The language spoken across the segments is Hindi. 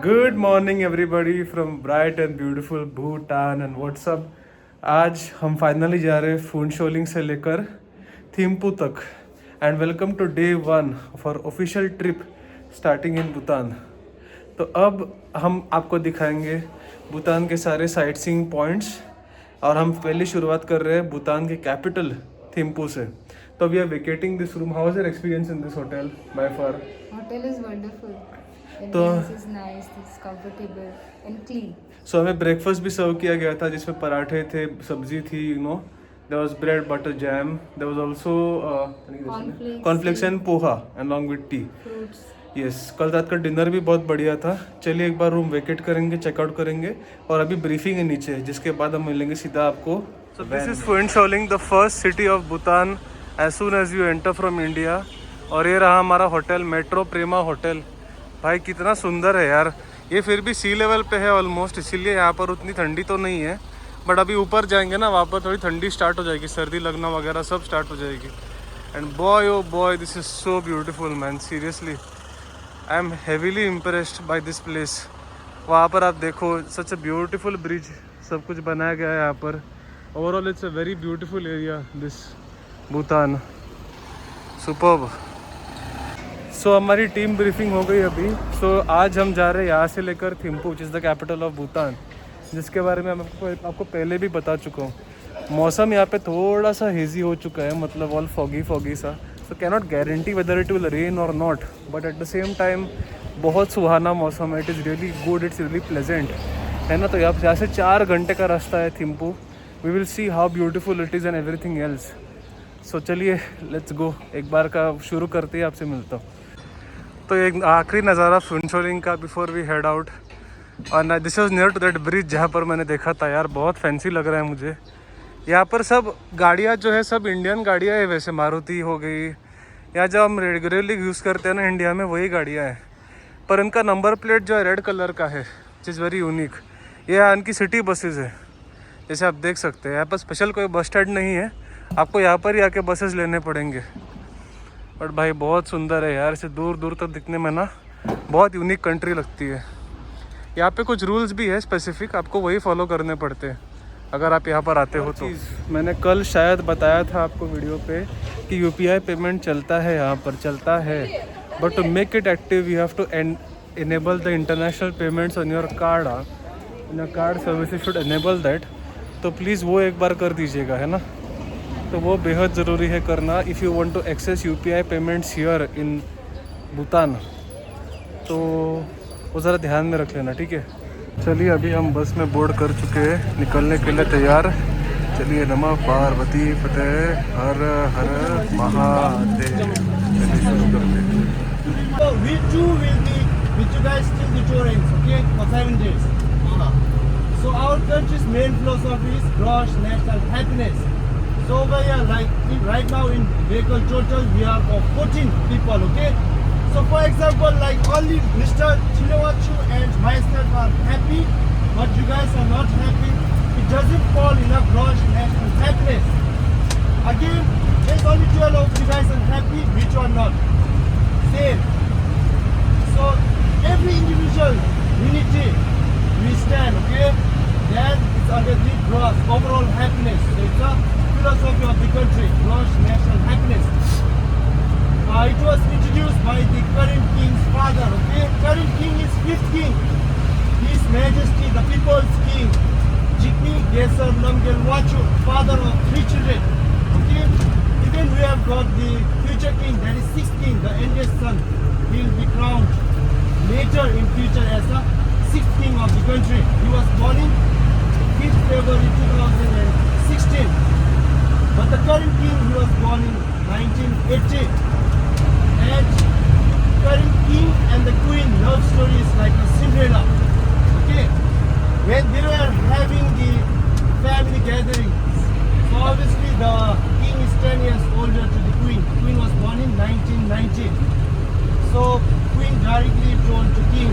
Good morning everybody from bright and beautiful Bhutan and what's up। आज हम फाइनली जा रहे हैं फूनशोलिंग से लेकर थिम्पू तक and welcome to day 1 of our official trip starting in Bhutan. तो अब हम आपको दिखाएंगे भूटान के सारे साइट सीइंग पॉइंट्स और हम पहली शुरुआत कर रहे हैं भूटान के कैपिटल थिम्पू से। तो we are vacating this room. How was your experience in this hotel by far? Hotel is wonderful. The तो ambience is nice, it's comfortable and clean. सो हमें ब्रेकफास्ट भी सर्व किया गया था जिसमें पराठे थे, सब्जी थी, there was bread butter jam, there was also cornflakes and poha along with tea. Fruits. Yes, कल रात का डिनर भी बहुत बढ़िया था। चलिए एक बार रूम वेकेट करेंगे, चेकआउट करेंगे और अभी ब्रीफिंग है नीचे, जिसके बाद हम मिलेंगे सीधा आपको। So this is Phuentsholing, the first city of Bhutan as soon as you enter from India. और ये रहा हमारा होटल, मेट्रो प्रेमा होटल। भाई कितना सुंदर है यार। ये फिर भी सी लेवल पे है ऑलमोस्ट, इसीलिए यहाँ पर उतनी ठंडी तो नहीं है। बट अभी ऊपर जाएंगे ना, वहाँ पर थोड़ी ठंडी स्टार्ट हो जाएगी, सर्दी लगना वगैरह सब स्टार्ट हो जाएगी। And boy oh boy, this is so beautiful man, seriously I am heavily impressed by this place. वहाँ पर आप देखो, सच अ ब्यूटीफुल ब्रिज, सब कुछ बनाया गया है यहाँ पर। Overall it's a very beautiful area this Bhutan, superb. So हमारी टीम ब्रीफिंग हो गई अभी। आज हम जा रहे हैं यहाँ से लेकर थिम्पू, विच is the capital of Bhutan, जिसके बारे में आपको पहले भी बता चुका हूँ। मौसम यहाँ पे थोड़ा सा हेजी हो चुका है, मतलब ऑल फॉगी सा। So can not guarantee weather it will rain और not, but at the same time बहुत सुहाना मौसम है। It is really good, it's really pleasant, है ना। तो यहाँ से 4 घंटे का रास्ता है Thimphu. We will see how beautiful it is and everything else. So चलिए लेट्स गो, एक बार का शुरू करते ही आपसे मिलता हूँ। तो एक आखिरी नज़ारा फुनशोलिंग का बिफोर वी हेड आउट। और this was near to that bridge जहाँ पर मैंने देखा था। यार बहुत फैंसी लग रहा है मुझे। यहाँ पर सब गाड़ियाँ जो है सब इंडियन गाड़ियाँ है वैसे, मारुति हो गई, या जो हम रेगुलरली यूज़ करते हैं ना इंडिया में, वही गाड़ियाँ हैं। पर इनका नंबर प्लेट जो है रेड कलर का है, विच इज़ वेरी यूनिक। ये यहाँ इनकी सिटी बसेज़ है, जैसे आप देख सकते हैं। यहाँ पर स्पेशल कोई बस स्टैंड नहीं है, आपको यहाँ पर ही आके बसेस लेने पड़ेंगे। बट भाई बहुत सुंदर है यार, इसे दूर दूर तक दिखने में ना बहुत यूनिक कंट्री लगती है। यहाँ पे कुछ रूल्स भी है स्पेसिफिक, आपको वही फॉलो करने पड़ते हैं अगर आप यहाँ पर आते हो तो। मैंने कल शायद बताया था आपको वीडियो पे कि यूपीआई पेमेंट चलता है यहाँ पर, चलता है। But to make it active you have to enable the international payments on your card. In your card services should enable that. तो प्लीज़ वो एक बार कर दीजिएगा, है ना। तो वो बेहद ज़रूरी है करना if you want to access UPI payments here in Bhutan. तो वो ज़रा ध्यान में रख लेना, ठीक है। चलिए अभी हम बस में बोर्ड कर चुके हैं, निकलने के लिए तैयार। चलिए, नमः पार्वती फतेह, हर हर महादेव। चलिए शुरू करते हैं। So we too will be with you guys till the tour ends, okay? For 7 days. So our country's main philosophy is gross national happiness. So over here, right now in vehicle total, we are of 14 people, okay? So for example, like only Mr. Chinawachu and myself are happy, but you guys are not happy. It doesn't fall in a gross national happiness. Again, there's only 12 of you guys are happy, which are not. Same. So every individual unity we stand, okay? Then it's under the gross overall happiness. So it's a philosophy of the country, gross national happiness. It was introduced by the current king's father, okay? Current king is 5th king. His Majesty, the people's king, Jigme Gesar Namgyal Wachu, father of 3 children, okay? Even we have got the future king, that is 6th king, the eldest son. He will be crowned later in future as the 6th king of the country. He was born in 5th February 2016. But the current king, he was born in 1980. And current king and the queen love story is like a Cinderella. Okay? When they were having the family gatherings, so obviously the king is 10 years older to the queen. The queen was born in 1990. So queen directly told to king,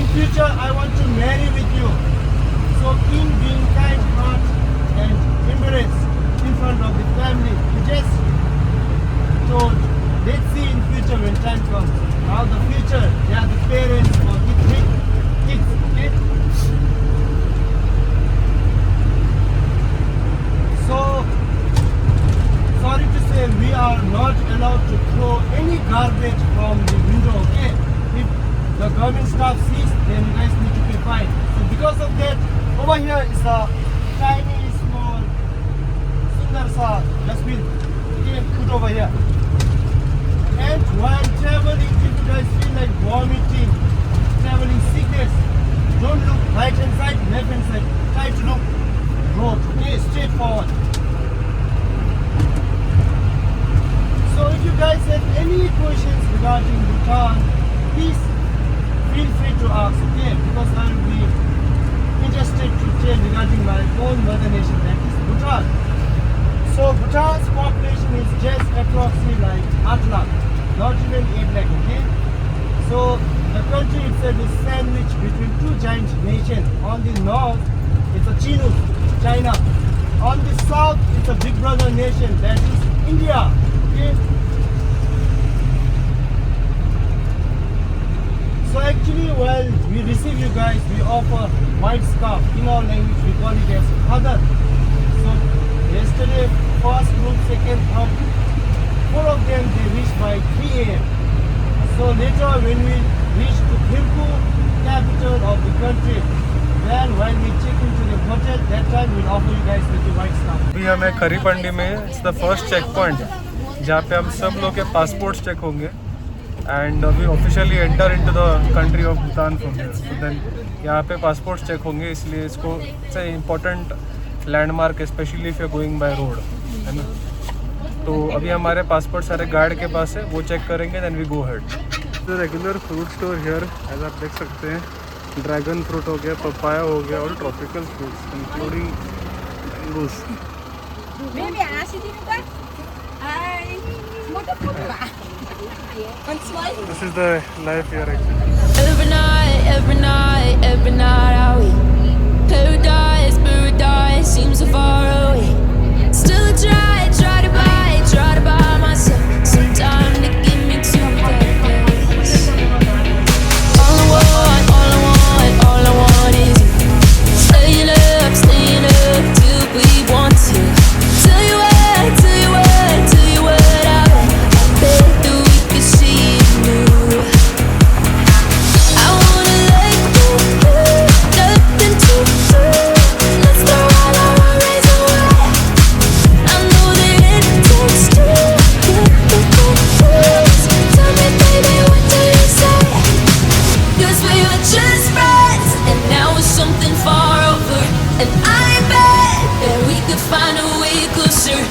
in future I want to marry with you. So king, being kind heart and embarrassed in front of the family, he just told, let's see in future when time comes. Now the future, they are the parents of the government staff sees, then you guys need to pay fine. So because of that, over here is a tiny small sundar sa dustbin. Okay, put over here. And while traveling, if you guys feel like vomiting, traveling sickness, don't look right hand side, left hand side. Try to look road, okay, straight forward. So if you guys have any questions regarding Bhutan, please feel free to ask, okay? Because I will be interested to tell regarding my own mother nation, that is Bhutan. So Bhutan's population is just approximately like 8 lakh, not even 8 lakh, okay? So the country itself is sandwiched between two giant nations. On the north, it's a China. On the south, it's a big brother nation, that is India. Okay? So actually, while we receive you guys, we offer white scarf. In our language, we call it as khadar. So yesterday, first group, second group, 4 of them, they reached by 3 a.m. So later, when we reach to Thimphu, capital of the country, then while we check into the hotel, that time we'll offer you guys with the white scarf. अभी हमें खरीपंडी में it's the first checkpoint जहाँ पे हम सब लोग के पासपोर्ट्स चेक होंगे and we officially enter into the country of Bhutan from here so then यहाँ पे पासपोर्ट्स चेक होंगे इसलिए इसको it's a important landmark specially if you going by road है ना। तो अभी हमारे पासपोर्ट सारे गार्ड के पास है, वो चेक करेंगे then we go head. The regular fruit store here as आप देख सकते हैं, ड्रैगन फ्रूट हो गया, पपाया हो गया और tropical fruits including mangoes. This is the life here actually. Every night I weep. Paradise seems so far away. Still I try to buy myself some time to get me to that place. All I want is you. Staying up till we want to. Tell you what I bet that we could see it new. I wanna let go, nothing to do. Let's throw all our worries away. I know that it takes two to get the truth. Tell me, baby, what do you say? 'Cause we were just friends, and now it's something far over. And I bet that we could find a way closer.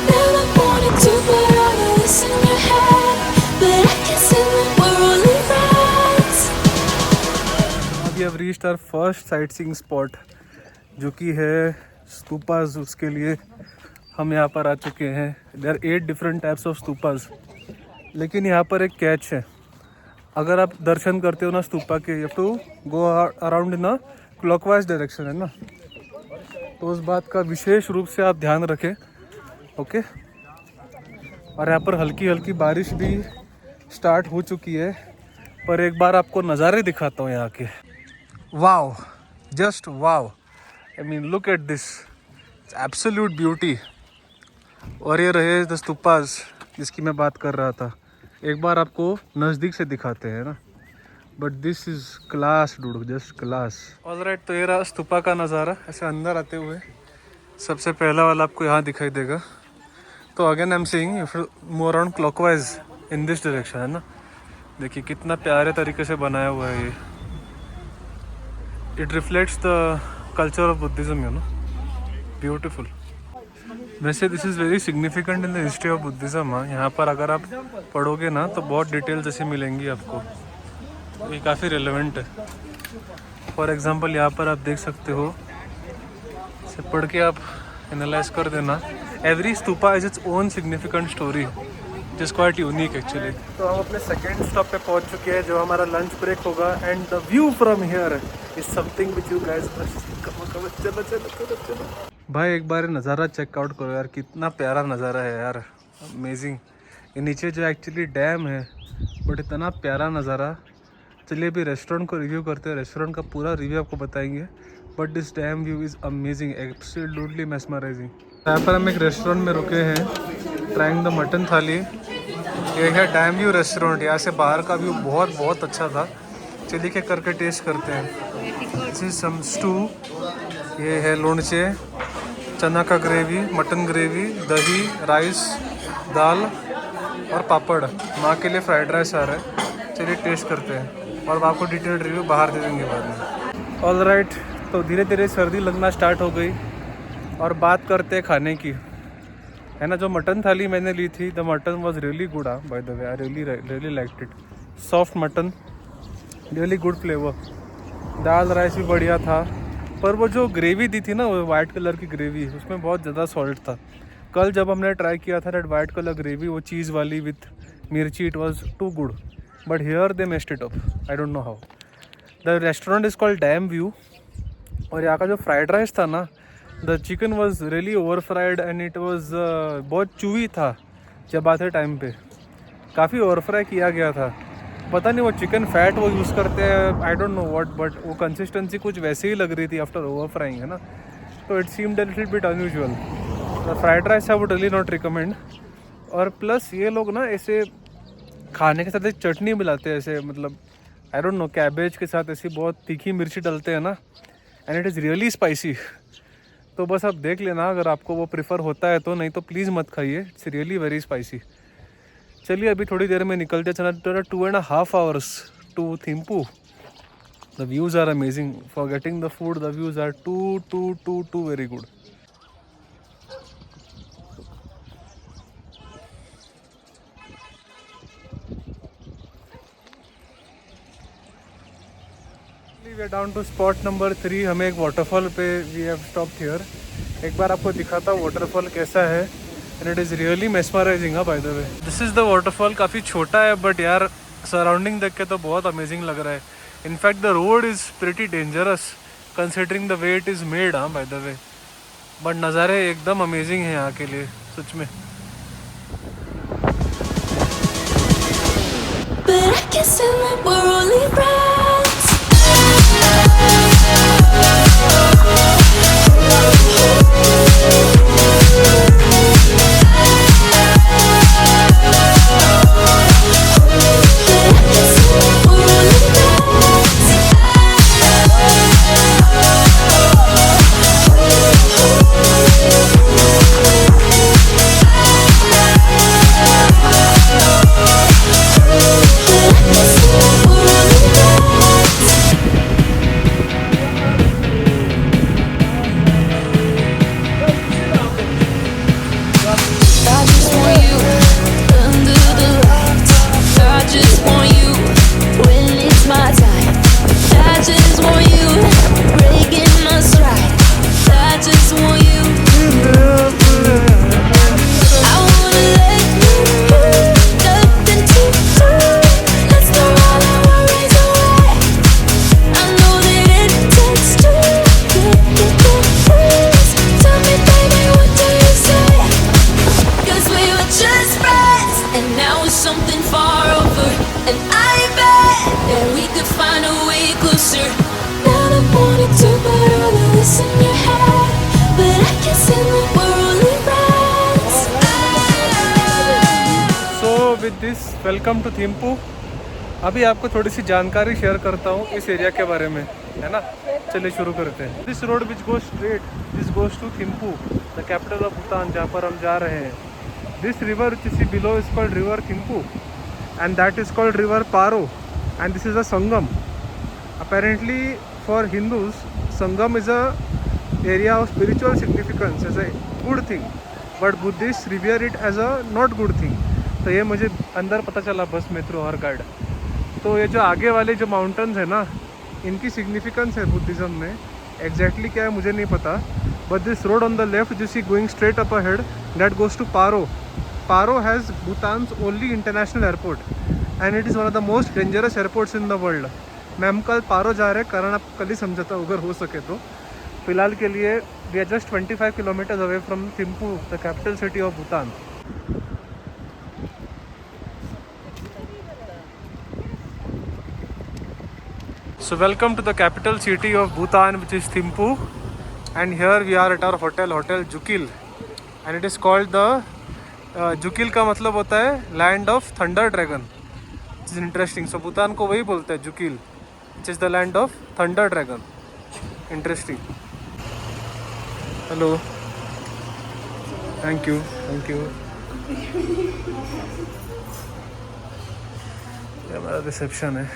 Never wanted to put all of this in your head, but I can see that we're only friends. We have reached our first sightseeing spot जो कि है स्तूपास। उसके लिए हम यहाँ पर आ चुके हैं। There 8 different types of stupas, लेकिन यहाँ पर एक कैच है। अगर आप दर्शन करते हो ना स्तूपा के, you have to go around in a clockwise direction है ना, तो उस बात का विशेष रूप से आप ध्यान रखें, ओके। और यहाँ पर हल्की हल्की बारिश भी स्टार्ट हो चुकी है, पर एक बार आपको नज़ारे दिखाता हूँ यहाँ के। Wow, just wow, I mean look at this, it's absolute beauty. और ये रहे द स्तूपास जिसकी मैं बात कर रहा था, एक बार आपको नज़दीक से दिखाते हैं ना, but this is class dude, just class. Alright, तो ये रहा स्तूपा का नज़ारा ऐसे अंदर आते हुए। सबसे पहला वाला आपको यहाँ दिखाई देगा। तो again I am saying you should move around clockwise in this direction है ना। देखिए कितना प्यारे तरीके से बनाया हुआ है ये। It reflects the culture of Buddhism, you know, beautiful. वैसे this is very significant in the history of Buddhism. हाँ, यहाँ पर अगर आप पढ़ोगे ना तो बहुत डिटेल्स ऐसी मिलेंगी आपको, ये काफ़ी रेलेवेंट है। फॉर एग्जांपल यहाँ पर आप देख सकते हो, इसे पढ़ के आप एनालाइज कर देना। Every stupa is its own significant story, जिस क्वाइट यूनिक एक्चुअली। तो हम अपने सेकेंड स्टॉप पे पहुँच चुके हैं, जो हमारा लंच ब्रेक होगा, and the view from here is something which you guys चलो चलो चलो चलो भाई, एक बार नज़ारा चेकआउट करो यार, कितना प्यारा नज़ारा है यार, अमेजिंग। ये नीचे जो एक्चुअली डैम है, बट इतना प्यारा नज़ारा। चलिए अभी रेस्टोरेंट को रिव्यू करते हैं, रेस्टोरेंट का पूरा रिव्यू आपको बताएंगे, but this dam view is amazing, absolutely mesmerising. यहाँ पर हम एक रेस्टोरेंट में रुके हैं, ट्राइंग द मटन थाली। ये है डैम व्यू रेस्टोरेंट। यहाँ से बाहर का व्यू बहुत बहुत अच्छा था। चलिए के करके टेस्ट करते हैं। दिस इज सम स्टू, ये है लोणचे, चना का ग्रेवी, मटन ग्रेवी, दही, राइस, दाल और पापड़। माँ के लिए फ्राइड राइस आ रहा है। चलिए टेस्ट करते हैं और आपको डिटेल्ड रिव्यू बाहर दे देंगे बाद में। ऑल राइट, तो धीरे धीरे सर्दी लगना स्टार्ट हो गई और बात करते हैं खाने की, है ना। जो मटन थाली मैंने ली थी, the mutton was really good. By the way, I really liked it. Soft mutton, really good flavour. Dal rice भी बढ़िया था, पर वो जो ग्रेवी दी थी ना, वो वाइट कलर की ग्रेवी, उसमें बहुत ज़्यादा सॉल्ट था। कल जब हमने ट्राई किया था दैट वाइट कलर ग्रेवी, वो चीज़ वाली विथ मिर्ची, it was too good, but here they messed it up, I don't know how. The restaurant is called Dam View. और यहाँ का जो फ्राइड राइस था ना, the chicken was really over fried and it was बहुत चूई था। जब आते टाइम पे काफ़ी ओवर फ्राई किया गया था। पता नहीं वो चिकन फैट वो यूज़ करते हैं, आई डोंट नो व्हाट, बट वो कंसिस्टेंसी कुछ वैसे ही लग रही थी आफ्टर ओवर फ्राइंग, है ना। तो it seemed a little bit unusual. The fried rice I would really not recommend. और प्लस ये लोग ना ऐसे खाने के साथ एक चटनी मिलाते हैं, ऐसे मतलब आई डोंट नो, कैबेज के साथ ऐसी बहुत तीखी मिर्ची डलते हैं ना, and it is really spicy. तो बस आप देख लेना अगर आपको वो प्रिफर होता है तो, नहीं तो प्लीज़ मत खाइए, इट्स रियली वेरी स्पाइसी। चलिए अभी थोड़ी देर में निकलते, चला 2.5 hours to Thimphu. The views are amazing, for getting the food the views are too very good. We are down to spot number 3। हमें एक वाटरफॉल पे वी हैव स्टॉप्ड हियर। एक बार आपको दिखाता हूँ वाटरफॉल कैसा है, and it is really mesmerising. By the way, this is the waterfall. काफ़ी छोटा है बट यार सराउंडिंग देख के तो बहुत अमेजिंग लग रहा है। In fact the road is pretty dangerous considering the way it is made, by the way, but नज़ारे एकदम अमेजिंग हैं यहाँ के लिए सच में। But I guess that we're only friends. With this welcome to Thimphu. अभी आपको थोड़ी सी जानकारी शेयर करता हूँ इस एरिया के बारे में, है ना। चलिए शुरू करते हैं। This road which goes straight, this goes to Thimphu, the capital of Bhutan, जहाँ पर हम जा रहे हैं। This river which is below is called river Thimphu and that is called river Paro, and this is a sangam. Apparently for Hindus sangam is a area of spiritual significance as a good thing, but Buddhists revere it as a not good thing। तो ये मुझे अंदर पता चला बस में थ्रू आवर गाइड। तो ये जो आगे वाले जो माउंटेन्स है ना, इनकी सिग्निफिकेंस है बुद्धिज़्म में। एग्जैक्टली क्या है मुझे नहीं पता, but this road on the left is going straight up ahead that goes to Paro. Paro has Bhutan's only international airport and it is one of the most dangerous airports in the world. मैं हम कल पारो जा रहे हैं, कारण आप कल ही समझाता अगर हो सके तो। फिलहाल के लिए we are just 25 kilometres away from Thimphu, the capital city of Bhutan. So welcome to the capital city of Bhutan, which is Thimphu, and here we are at our hotel, Hotel Jukil, and it is called the Jukil का मतलब होता है land of thunder dragon, which is interesting। So Bhutan को वही बोलते हैं जुकिल। Which is the land of thunder dragon. Interesting. Hello. Thank you. Thank you. ये हमारा रिसेप्शन है.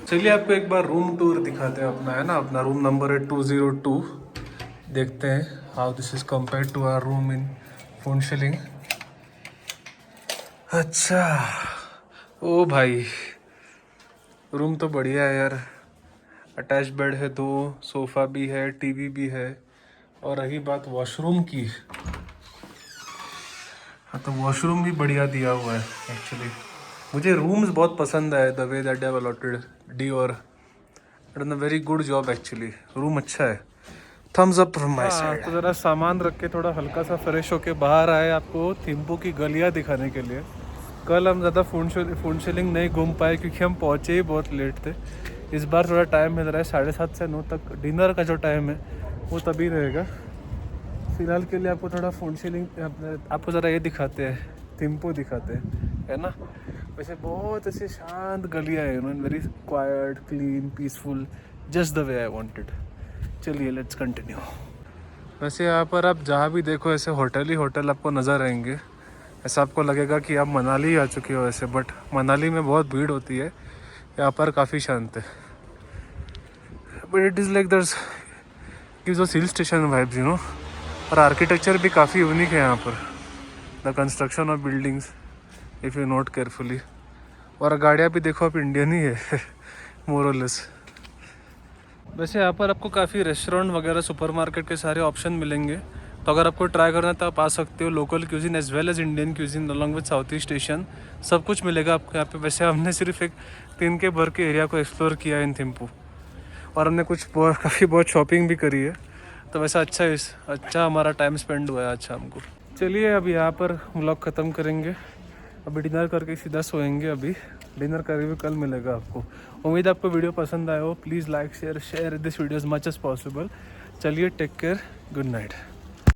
चलिए आपको एक बार रूम टूर दिखाते हैं अपना, है ना. अपना रूम नंबर है 202. देखते हैं how this is compare to our room in Phuentsholing. अच्छा. ओ भाई, रूम तो बढ़िया है यार. अटैच बेड है, 2 सोफ़ा भी है, टीवी भी है. और रही बात वॉशरूम की, हाँ तो वॉशरूम भी बढ़िया दिया हुआ है एक्चुअली. मुझे रूम्स बहुत पसंद आए, the way that they have allotted Dior. Done a very good job actually. Room अच्छा है. Thumbs up from my side. तो ज़रा सामान रख के थोड़ा हल्का सा फ्रेश होके बाहर आए आपको थिम्पू की गलियाँ दिखाने के लिए. कल हम ज़्यादा फुनशिलिंग नहीं घूम पाए क्योंकि हम पहुँचे ही बहुत लेट थे. इस बार थोड़ा टाइम मिल रहा है, 7:30 से 9 तक डिनर का जो टाइम है वो तभी रहेगा. फिलहाल के लिए आपको थोड़ा फुनशिलिंग, आपको ज़रा ये दिखाते हैं, थिम्पू दिखाते हैं, है ना. वैसे बहुत ऐसे शांत गलियाँ है, very quite, clean, peaceful, just the way I wanted. चलिए लेट्स कंटिन्यू. वैसे यहाँ पर आप जहाँ भी देखो ऐसे होटल ही होटल आपको नज़र आएंगे. ऐसा आपको लगेगा कि आप मनाली आ चुके हो ऐसे, बट मनाली में बहुत भीड़ होती है, यहाँ पर काफ़ी शांत है. But it is like there's gives hill station vibes, you know. और आर्किटेक्चर भी काफ़ी यूनिक है यहाँ पर. The construction of buildings if you note carefully. और गाड़ियाँ भी देखो आप, इंडियन ही है मोर और लेस. वैसे यहाँ पर आपको काफ़ी रेस्टोरेंट वगैरह, सुपरमार्केट के सारे ऑप्शन मिलेंगे. तो अगर आपको ट्राई करना है तो आप आ सकते हो. Local cuisine as well as Indian cuisine along with South East Asian, सब कुछ मिलेगा आपको यहाँ पे. वैसे हमने सिर्फ एक 3 के भर के एरिया को एक्सप्लोर किया है इन थिम्पू, और हमने काफ़ी बहुत शॉपिंग भी करी है. तो वैसा अच्छा हमारा टाइम स्पेंड हुआ है आज शाम को. चलिए अब यहाँ पर व्लॉग ख़त्म करेंगे. अभी डिनर करके सीधा सोएंगे. अभी डिनर का रिव्यू कल मिलेगा आपको. उम्मीद आपको वीडियो पसंद आया हो. Please like share this video as much as possible. चलिए टेक केयर. Good night.